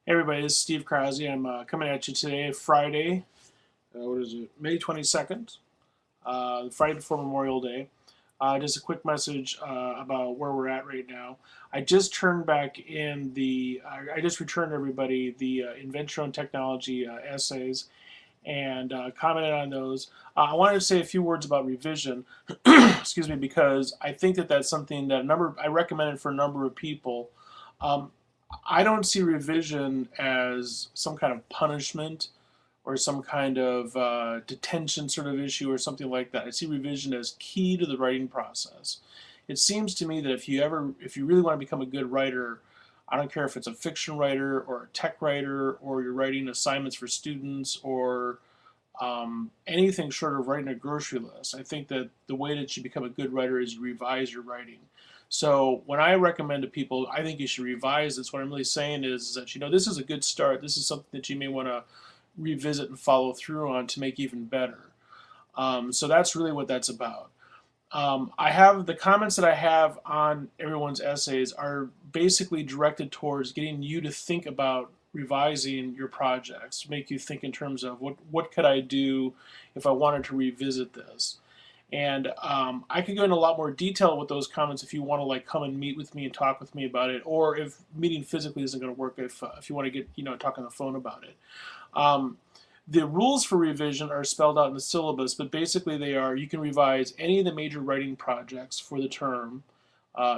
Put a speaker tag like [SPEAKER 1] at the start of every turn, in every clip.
[SPEAKER 1] Hey everybody, this is Steve Krause. I'm coming at you today, Friday, what is it, May 22nd, Friday before Memorial Day. Just a quick message about where we're at right now. I just turned back in I just returned everybody the Invention on Technology essays and commented on those. I wanted to say a few words about revision, excuse me, because I think that that's something that I recommended for a number of people. Um, I don't see revision as some kind of punishment or some kind of detention sort of issue or something like that. I see revision as key to the writing process. It seems to me that if you really want to become a good writer, I don't care if it's a fiction writer or a tech writer or you're writing assignments for students or anything short of writing a grocery list. I think that the way that you become a good writer is you revise your writing. So when I recommend to people, I think you should revise this. What I'm really saying is that this is a good start. This is something that you may want to revisit and follow through on to make even better. So that's really what that's about. I have the comments that I have on everyone's essays are basically directed towards getting you to think about revising your projects, make you think in terms of what could I do if I wanted to revisit this. And I could go into a lot more detail with those comments if you want to like come and meet with me and talk with me about it, or if meeting physically isn't going to work, if you want to get talk on the phone about it. Um, the rules for revision are spelled out in the syllabus, but basically they are you can revise any of the major writing projects for the term,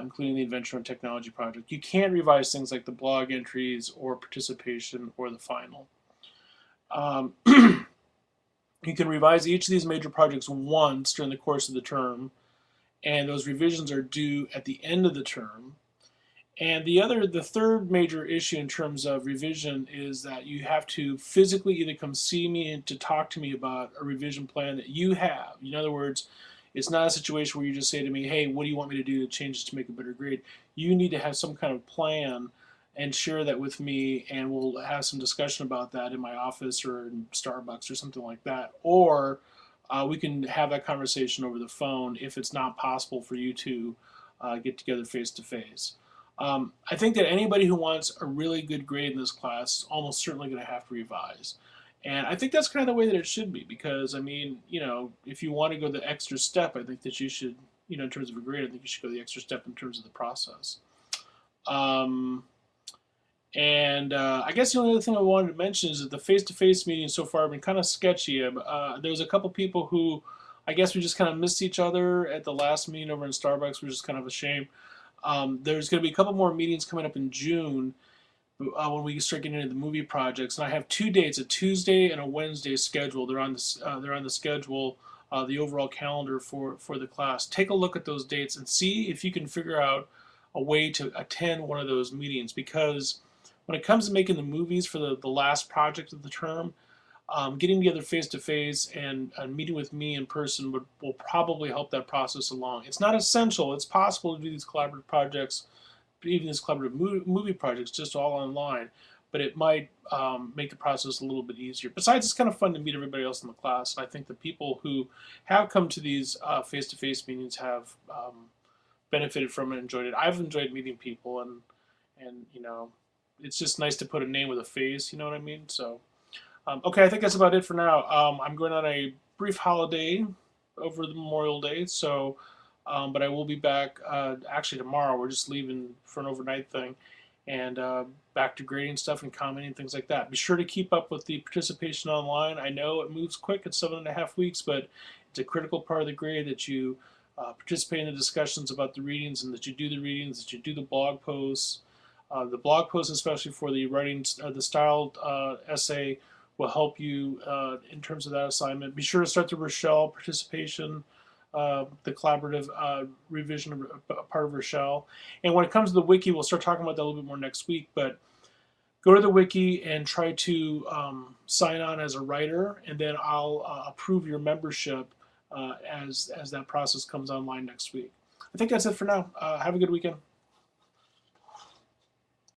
[SPEAKER 1] including the Invention and Technology project. You can't revise things like the blog entries or participation or the final. Um, you can revise each of these major projects once during the course of the term, and those revisions are due at the end of the term. And the third major issue in terms of revision is that you have to physically either come see me and to talk to me about a revision plan that you have. In other words, it's not a situation where you just say to me, hey, what do you want me to do to change this to make a better grade? You need to have some kind of plan and share that with me, and we'll have some discussion about that in my office or in Starbucks or something like that. Or we can have that conversation over the phone if it's not possible for you to get together face to face. I think that anybody who wants a really good grade in this class is almost certainly going to have to revise. And I think that's kind of the way that it should be because, I mean, if you want to go the extra step, I think that you should, in terms of a grade, I think you should go the extra step in terms of the process. Um, and I guess the only other thing I wanted to mention is that the face-to-face meetings so far have been kind of sketchy. There was a couple people who, I guess, we just kind of missed each other at the last meeting over in Starbucks, which is kind of a shame. There's going to be a couple more meetings coming up in June when we start getting into the movie projects, and I have two dates: a Tuesday and a Wednesday scheduled. They're on the schedule, the overall calendar for the class. Take a look at those dates and see if you can figure out a way to attend one of those meetings because when it comes to making the movies for the last project of the term, getting together face to face and meeting with me in person will probably help that process along. It's not essential. It's possible to do these collaborative projects, even these collaborative movie projects, just all online. But it might make the process a little bit easier. Besides, it's kind of fun to meet everybody else in the class. And I think the people who have come to these face to face meetings have benefited from it and enjoyed it. I've enjoyed meeting people, and it's just nice to put a name with a face. You know what I mean? So. Okay, I think that's about it for now. I'm going on a brief holiday over the Memorial Day, but I will be back actually tomorrow. We're just leaving for an overnight thing and back to grading stuff and commenting, things like that. Be sure to keep up with the participation online. I know it moves quick, it's 7.5 weeks, but it's a critical part of the grade that you participate in the discussions about the readings and that you do the readings, that you do the blog posts. The blog posts, especially for the writing, the styled essay, will help you in terms of that assignment. Be sure to start the Rochelle participation, the collaborative revision part of Rochelle. And when it comes to the wiki, we'll start talking about that a little bit more next week. But go to the wiki and try to sign on as a writer, and then I'll approve your membership as that process comes online next week. I think that's it for now. Have a good weekend.